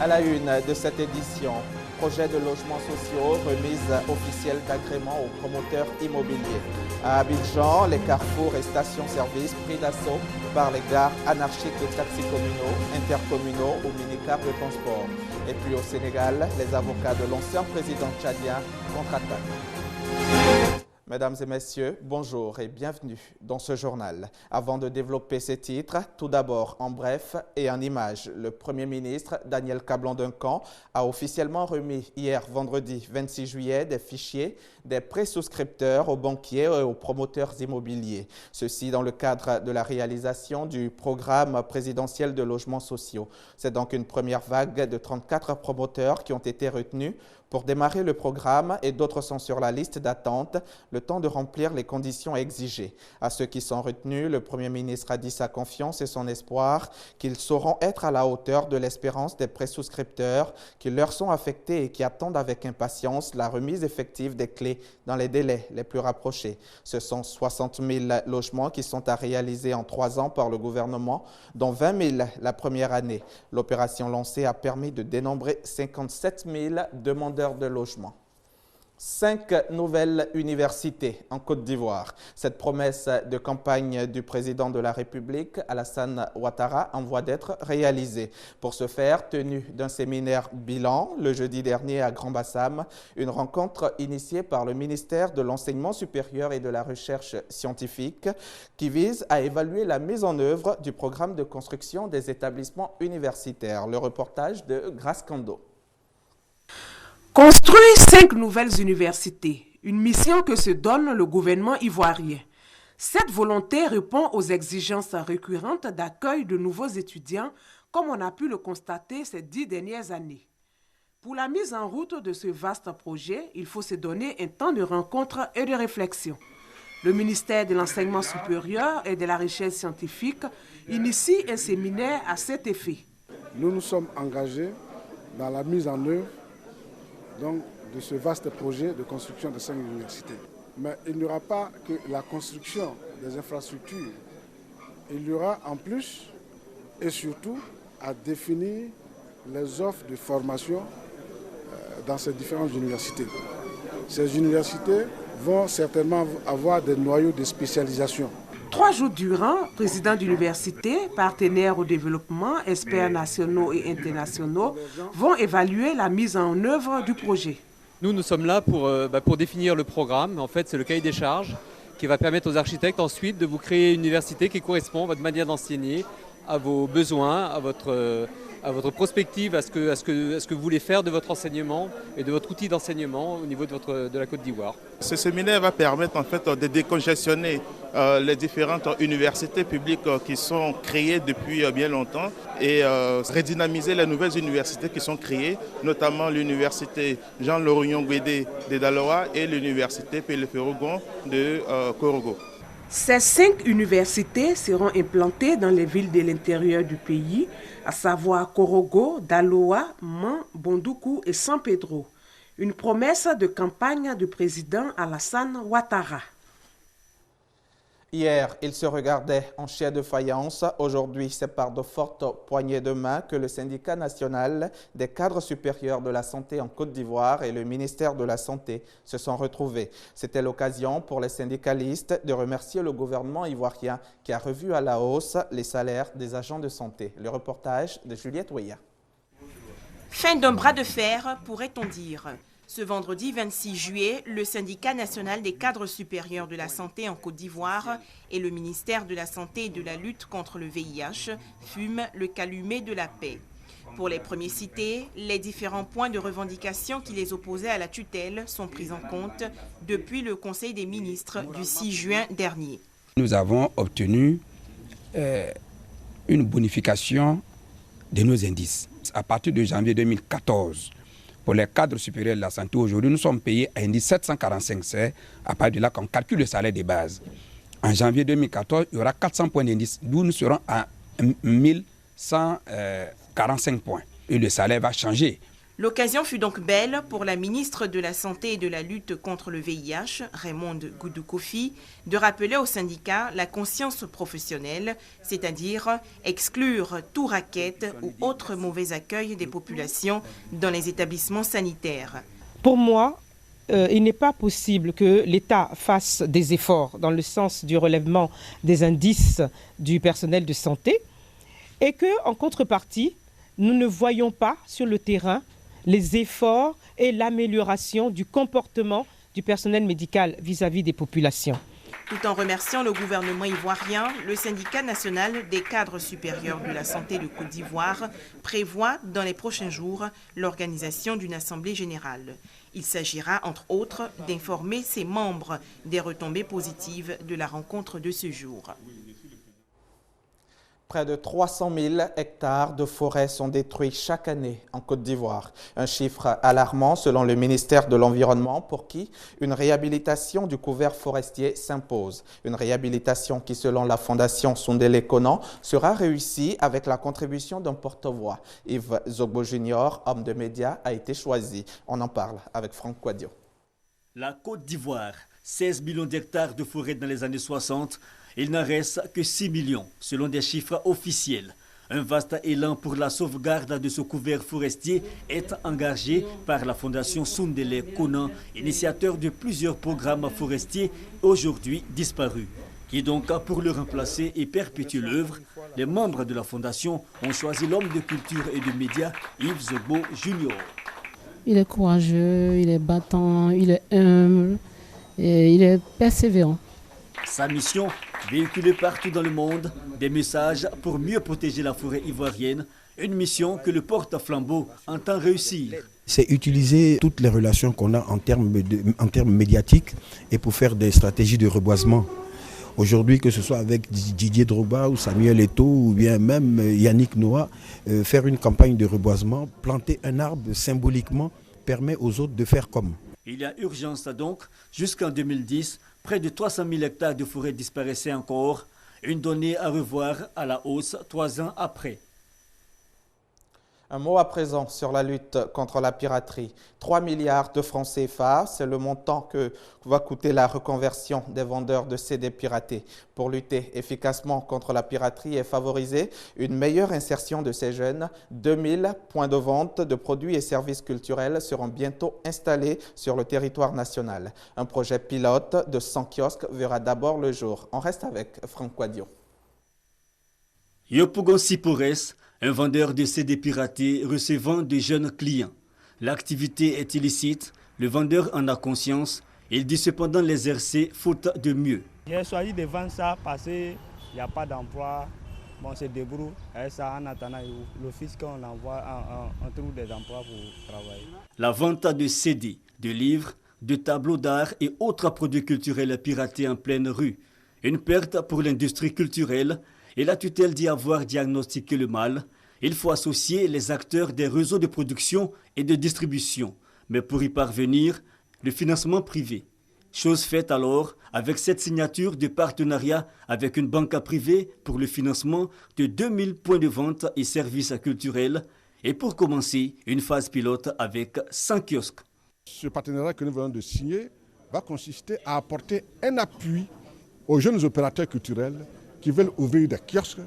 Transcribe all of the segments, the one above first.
À la une de cette édition, projet de logements sociaux, remise officielle d'agrément aux promoteurs immobiliers. À Abidjan, les carrefours et stations-service pris d'assaut par les gares anarchiques de taxis communaux, intercommunaux ou minicars de transport. Et puis au Sénégal, les avocats de l'ancien président tchadien contre-attaquent. Mesdames et messieurs, bonjour et bienvenue dans ce journal. Avant de développer ces titres, tout d'abord en bref et en images, le Premier ministre Daniel Kablan-Duncan a officiellement remis hier vendredi 26 juillet des fichiers des pré-souscripteurs aux banquiers et aux promoteurs immobiliers. Ceci dans le cadre de la réalisation du programme présidentiel de logements sociaux. C'est donc une première vague de 34 promoteurs qui ont été retenus pour démarrer le programme et d'autres sont sur la liste d'attente, le temps de remplir les conditions exigées. À ceux qui sont retenus, le Premier ministre a dit sa confiance et son espoir qu'ils sauront être à la hauteur de l'espérance des pré-souscripteurs qui leur sont affectés et qui attendent avec impatience la remise effective des clés dans les délais les plus rapprochés. Ce sont 60 000 logements qui sont à réaliser en 3 ans par le gouvernement, dont 20 000 la première année. L'opération lancée a permis de dénombrer 57 000 demandeurs de logement. 5 nouvelles universités en Côte d'Ivoire. Cette promesse de campagne du président de la République, Alassane Ouattara, en voie d'être réalisée. Pour ce faire, tenue d'un séminaire bilan le jeudi dernier à Grand-Bassam, une rencontre initiée par le ministère de l'Enseignement supérieur et de la Recherche scientifique qui vise à évaluer la mise en œuvre du programme de construction des établissements universitaires. Le reportage de Grace Kando. Construire 5 nouvelles universités, une mission que se donne le gouvernement ivoirien. Cette volonté répond aux exigences récurrentes d'accueil de nouveaux étudiants, comme on a pu le constater ces 10 dernières années. Pour la mise en route de ce vaste projet, il faut se donner un temps de rencontre et de réflexion. Le ministère de l'Enseignement supérieur et de la Recherche scientifique initie un séminaire à cet effet. Nous nous sommes engagés dans la mise en œuvre donc, de ce vaste projet de construction de 5 universités. Mais il n'y aura pas que la construction des infrastructures. Il y aura en plus et surtout à définir les offres de formation dans ces différentes universités. Ces universités vont certainement avoir des noyaux de spécialisation. 3 jours durant, présidents d'université, partenaires au développement, experts nationaux et internationaux vont évaluer la mise en œuvre du projet. Nous sommes là pour définir le programme. En fait, c'est le cahier des charges qui va permettre aux architectes ensuite de vous créer une université qui correspond à votre manière d'enseigner, à vos besoins, à votre prospective, à ce que vous voulez faire de votre enseignement et de votre outil d'enseignement au niveau de la Côte d'Ivoire. Ce séminaire va permettre en fait de décongestionner les différentes universités publiques qui sont créées depuis bien longtemps et redynamiser les nouvelles universités qui sont créées, notamment l'université Jean-Laurent Guédé de Daloa et l'université Pélé-Ferrogon de Korogo. Ces 5 universités seront implantées dans les villes de l'intérieur du pays, à savoir Korogo, Daloa, Man, Bondoukou et San Pedro. Une promesse de campagne du président Alassane Ouattara. Hier, il se regardait en chair de faïence. Aujourd'hui, c'est par de fortes poignées de main que le syndicat national des cadres supérieurs de la santé en Côte d'Ivoire et le ministère de la Santé se sont retrouvés. C'était l'occasion pour les syndicalistes de remercier le gouvernement ivoirien qui a revu à la hausse les salaires des agents de santé. Le reportage de Juliette Ouya. Fin d'un bras de fer, pourrait-on dire. Ce vendredi 26 juillet, le syndicat national des cadres supérieurs de la santé en Côte d'Ivoire et le ministère de la Santé et de la lutte contre le VIH fument le calumet de la paix. Pour les premiers cités, les différents points de revendication qui les opposaient à la tutelle sont pris en compte depuis le Conseil des ministres du 6 juin dernier. Nous avons obtenu une bonification de nos indices. À partir de janvier 2014, pour les cadres supérieurs de la santé, aujourd'hui, nous sommes payés à indice 745. C'est à partir de là qu'on calcule le salaire de base. En janvier 2014, il y aura 400 points d'indice, d'où nous serons à 1145 points. Et le salaire va changer. L'occasion fut donc belle pour la ministre de la Santé et de la lutte contre le VIH, Raymonde Goudou Kofi, de rappeler aux syndicats la conscience professionnelle, c'est-à-dire exclure tout racket ou autre mauvais accueil des populations dans les établissements sanitaires. Pour moi, il n'est pas possible que l'État fasse des efforts dans le sens du relèvement des indices du personnel de santé et qu'en contrepartie, nous ne voyons pas sur le terrain les efforts et l'amélioration du comportement du personnel médical vis-à-vis des populations. Tout en remerciant le gouvernement ivoirien, le syndicat national des cadres supérieurs de la santé de Côte d'Ivoire prévoit dans les prochains jours l'organisation d'une assemblée générale. Il s'agira entre autres d'informer ses membres des retombées positives de la rencontre de ce jour. Près de 300 000 hectares de forêt sont détruits chaque année en Côte d'Ivoire. Un chiffre alarmant selon le ministère de l'Environnement pour qui une réhabilitation du couvert forestier s'impose. Une réhabilitation qui, selon la fondation Sondélé Conan, sera réussie avec la contribution d'un porte-voix. Yves Zogbo Junior, homme de médias, a été choisi. On en parle avec Franck Quadio. La Côte d'Ivoire, 16 millions d'hectares de forêt dans les années 60. Il n'en reste que 6 millions, selon des chiffres officiels. Un vaste élan pour la sauvegarde de ce couvert forestier est engagé par la Fondation Sondélé Conan, initiateur de plusieurs programmes forestiers aujourd'hui disparus. Qui donc, pour le remplacer et perpétuer l'œuvre, les membres de la Fondation ont choisi l'homme de culture et de médias, Yves Zogbo Junior. Il est courageux, il est battant, il est humble et il est persévérant. Sa mission, véhiculer partout dans le monde des messages pour mieux protéger la forêt ivoirienne, une mission que le porte-flambeau entend réussir. C'est utiliser toutes les relations qu'on a en termes médiatiques et pour faire des stratégies de reboisement. Aujourd'hui, que ce soit avec Didier Drogba ou Samuel Eto'o ou bien même Yannick Noah, faire une campagne de reboisement, planter un arbre symboliquement permet aux autres de faire comme. Il y a urgence donc, jusqu'en 2010, près de 300 000 hectares de forêt disparaissaient encore, une donnée à revoir à la hausse 3 ans après. Un mot à présent sur la lutte contre la piraterie. 3 milliards de francs CFA, c'est le montant que va coûter la reconversion des vendeurs de CD piratés. Pour lutter efficacement contre la piraterie et favoriser une meilleure insertion de ces jeunes, 2000 points de vente de produits et services culturels seront bientôt installés sur le territoire national. Un projet pilote de 100 kiosques verra d'abord le jour. On reste avec Franck Quadio. Yopougon Sipores, un vendeur de CD piratés recevant de jeunes clients. L'activité est illicite, le vendeur en a conscience, il dit cependant l'exercer faute de mieux. J'ai choisi de vendre ça parce qu'il n'y a pas d'emploi, bon, on se débrouille, et ça en attendant l'office qu'on envoie, on trouve des emplois pour travailler. La vente de CD, de livres, de tableaux d'art et autres produits culturels piratés en pleine rue. Une perte pour l'industrie culturelle. Et la tutelle dit avoir diagnostiqué le mal. Il faut associer les acteurs des réseaux de production et de distribution. Mais pour y parvenir, le financement privé. Chose faite alors avec cette signature de partenariat avec une banque privée pour le financement de 2000 points de vente et services culturels. Et pour commencer, une phase pilote avec 100 kiosques. Ce partenariat que nous venons de signer va consister à apporter un appui aux jeunes opérateurs culturels qui veulent ouvrir des kiosques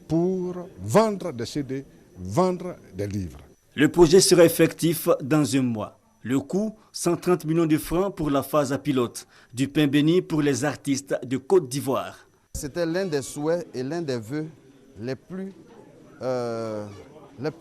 pour vendre des CD, vendre des livres. Le projet sera effectif dans un mois. Le coût, 130 millions de francs pour la phase pilote. Du pain béni pour les artistes de Côte d'Ivoire. C'était l'un des souhaits et l'un des vœux les plus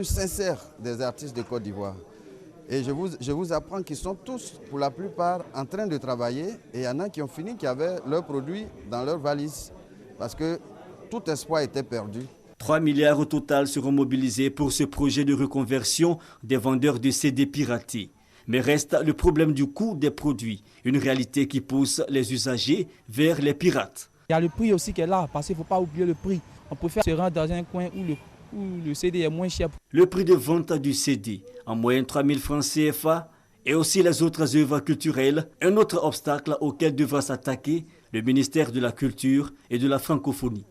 sincères des artistes de Côte d'Ivoire. Et je vous apprends qu'ils sont tous, pour la plupart, en train de travailler. Et il y en a qui ont fini, qui avaient leurs produits dans leurs valises. Parce que tout espoir était perdu. 3 milliards au total seront mobilisés pour ce projet de reconversion des vendeurs de CD piratés. Mais reste le problème du coût des produits, une réalité qui pousse les usagers vers les pirates. Il y a le prix aussi qui est là, parce qu'il ne faut pas oublier le prix. On préfère se rendre dans un coin où le CD est moins cher. Le prix de vente du CD, en moyenne 3 000 francs CFA, et aussi les autres œuvres culturelles, un autre obstacle auquel devra s'attaquer le ministère de la Culture et de la Francophonie.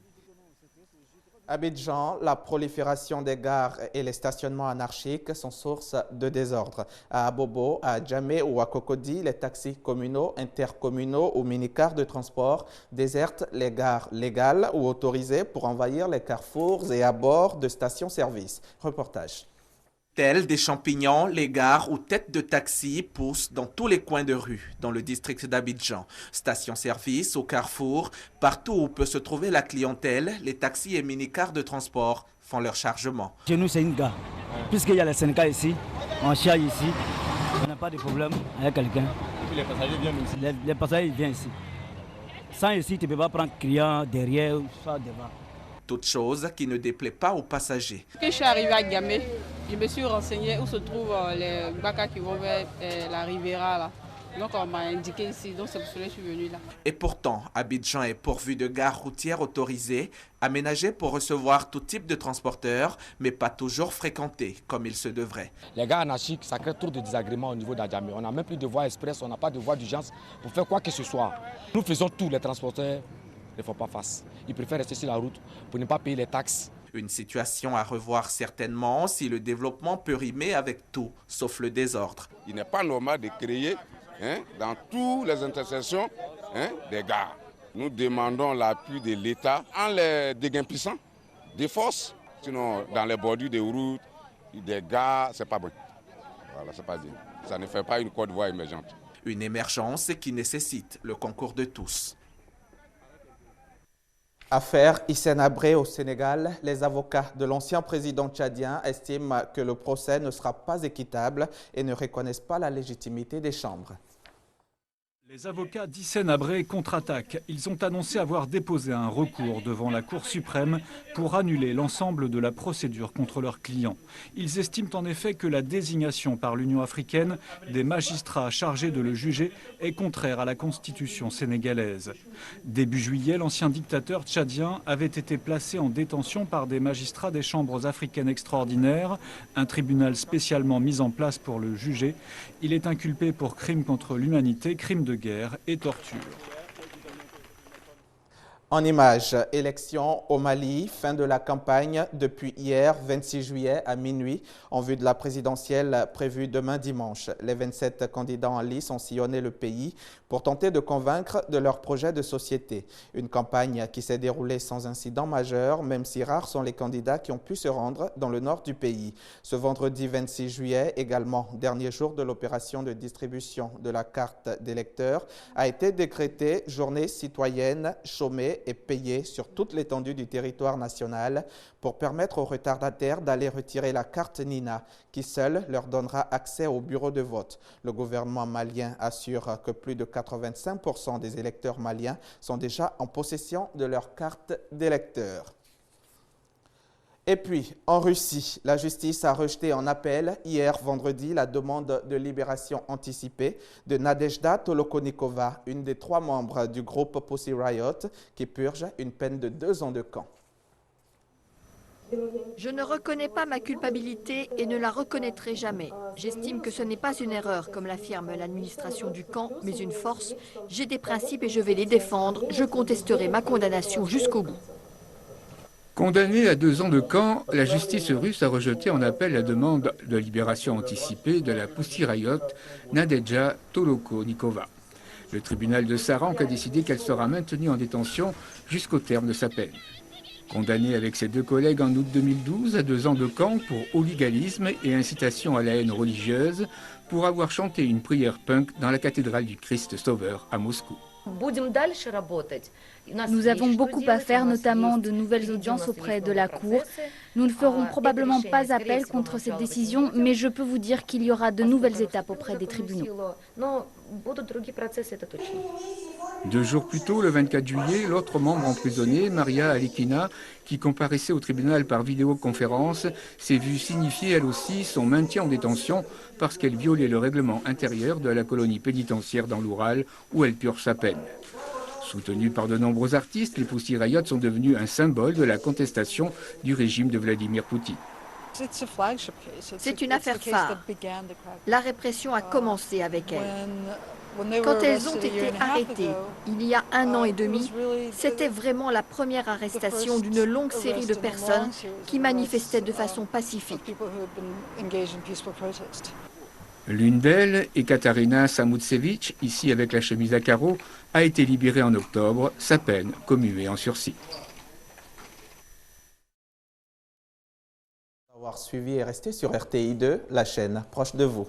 Abidjan, la prolifération des gares et les stationnements anarchiques sont source de désordre. À Abobo, à Djamé ou à Cocody, les taxis communaux, intercommunaux ou minicars de transport désertent les gares légales ou autorisées pour envahir les carrefours et abords de stations-service. Reportage. Tels des champignons, les gares ou têtes de taxi poussent dans tous les coins de rue, dans le district d'Abidjan. Stations-service, au carrefour, partout où peut se trouver la clientèle, les taxis et minicars de transport font leur chargement. Chez nous, c'est une gare. Puisqu'il y a les syndicats ici, on charge ici, on n'a pas de problème avec quelqu'un. Et puis les passagers viennent aussi. Les passagers viennent ici. Sans ici, tu ne peux pas prendre client derrière ou soit devant. Toute chose qui ne déplaît pas aux passagers. Quand je suis arrivé à Djamé, je me suis renseigné où se trouvent les bacs qui vont vers la Riviera. Là. Donc on m'a indiqué ici, donc c'est pour cela que je suis venu là. Et pourtant, Abidjan est pourvu de gares routières autorisées, aménagées pour recevoir tout type de transporteurs, mais pas toujours fréquentées comme il se devrait. Les gares anarchiques, ça crée trop de désagréments au niveau d'Adjamé. On n'a même plus de voie express, on n'a pas de voie d'urgence pour faire quoi que ce soit. Nous faisons tout, les transporteurs ne font pas face. Ils préfèrent rester sur la route pour ne pas payer les taxes. Une situation à revoir certainement si le développement peut rimer avec tout, sauf le désordre. Il n'est pas normal de créer dans toutes les intersections des gares. Nous demandons l'appui de l'État en les déguerpissant des forces. Sinon, dans les bordures des routes, des gares, c'est pas bon. Voilà, c'est pas bien. Ça ne fait pas une Côte d'Ivoire émergente. Une émergence qui nécessite le concours de tous. Affaire Hissène Habré au Sénégal, les avocats de l'ancien président tchadien estiment que le procès ne sera pas équitable et ne reconnaissent pas la légitimité des chambres. Les avocats d'Hissène Habré contre-attaquent. Ils ont annoncé avoir déposé un recours devant la Cour suprême pour annuler l'ensemble de la procédure contre leurs clients. Ils estiment en effet que la désignation par l'Union africaine des magistrats chargés de le juger est contraire à la constitution sénégalaise. Début juillet, l'ancien dictateur tchadien avait été placé en détention par des magistrats des chambres africaines extraordinaires, un tribunal spécialement mis en place pour le juger. Il est inculpé pour crimes contre l'humanité, crimes de guerre et torture. En images, élection au Mali, fin de la campagne depuis hier, 26 juillet à minuit, en vue de la présidentielle prévue demain dimanche. Les 27 candidats en lice ont sillonné le pays pour tenter de convaincre de leur projet de société. Une campagne qui s'est déroulée sans incident majeur, même si rares sont les candidats qui ont pu se rendre dans le nord du pays. Ce vendredi 26 juillet, également dernier jour de l'opération de distribution de la carte d'électeur, a été décrétée journée citoyenne chômée et payée sur toute l'étendue du territoire national pour permettre aux retardataires d'aller retirer la carte Nina qui seule leur donnera accès au bureau de vote. Le gouvernement malien assure que plus de 85% des électeurs maliens sont déjà en possession de leur carte d'électeur. Et puis, en Russie, la justice a rejeté en appel hier vendredi la demande de libération anticipée de Nadezhda Tolokonikova, une des 3 membres du groupe Pussy Riot, qui purge une peine de 2 ans de camp. Je ne reconnais pas ma culpabilité et ne la reconnaîtrai jamais. J'estime que ce n'est pas une erreur, comme l'affirme l'administration du camp, mais une force. J'ai des principes et je vais les défendre. Je contesterai ma condamnation jusqu'au bout. Condamnée à 2 ans de camp, la justice russe a rejeté en appel la demande de libération anticipée de la Pussy Riot, Nadezhda Tolokonikova. Le tribunal de Saransk a décidé qu'elle sera maintenue en détention jusqu'au terme de sa peine. Condamnée avec ses 2 collègues en août 2012 à 2 ans de camp pour hooliganisme et incitation à la haine religieuse pour avoir chanté une prière punk dans la cathédrale du Christ Sauveur à Moscou. Nous avons beaucoup à faire, notamment de nouvelles audiences auprès de la Cour. Nous ne ferons probablement pas appel contre cette décision, mais je peux vous dire qu'il y aura de nouvelles étapes auprès des tribunaux. 2 jours plus tôt, le 24 juillet, l'autre membre emprisonné, Maria Alikina, qui comparaissait au tribunal par vidéoconférence, s'est vue signifier elle aussi son maintien en détention parce qu'elle violait le règlement intérieur de la colonie pénitentiaire dans l'Oural où elle purge sa peine. Soutenus par de nombreux artistes, les Pussy Riot sont devenus un symbole de la contestation du régime de Vladimir Poutine. C'est une affaire phare. La répression a commencé avec elle. Quand elles ont été arrêtées il y a 1 an et demi, c'était vraiment la première arrestation d'une longue série de personnes qui manifestaient de façon pacifique. L'une d'elles, Ekaterina Samutsevich, ici avec la chemise à carreaux, a été libérée en octobre, sa peine commuée en sursis. Avoir suivi et resté sur RTI2, la chaîne proche de vous.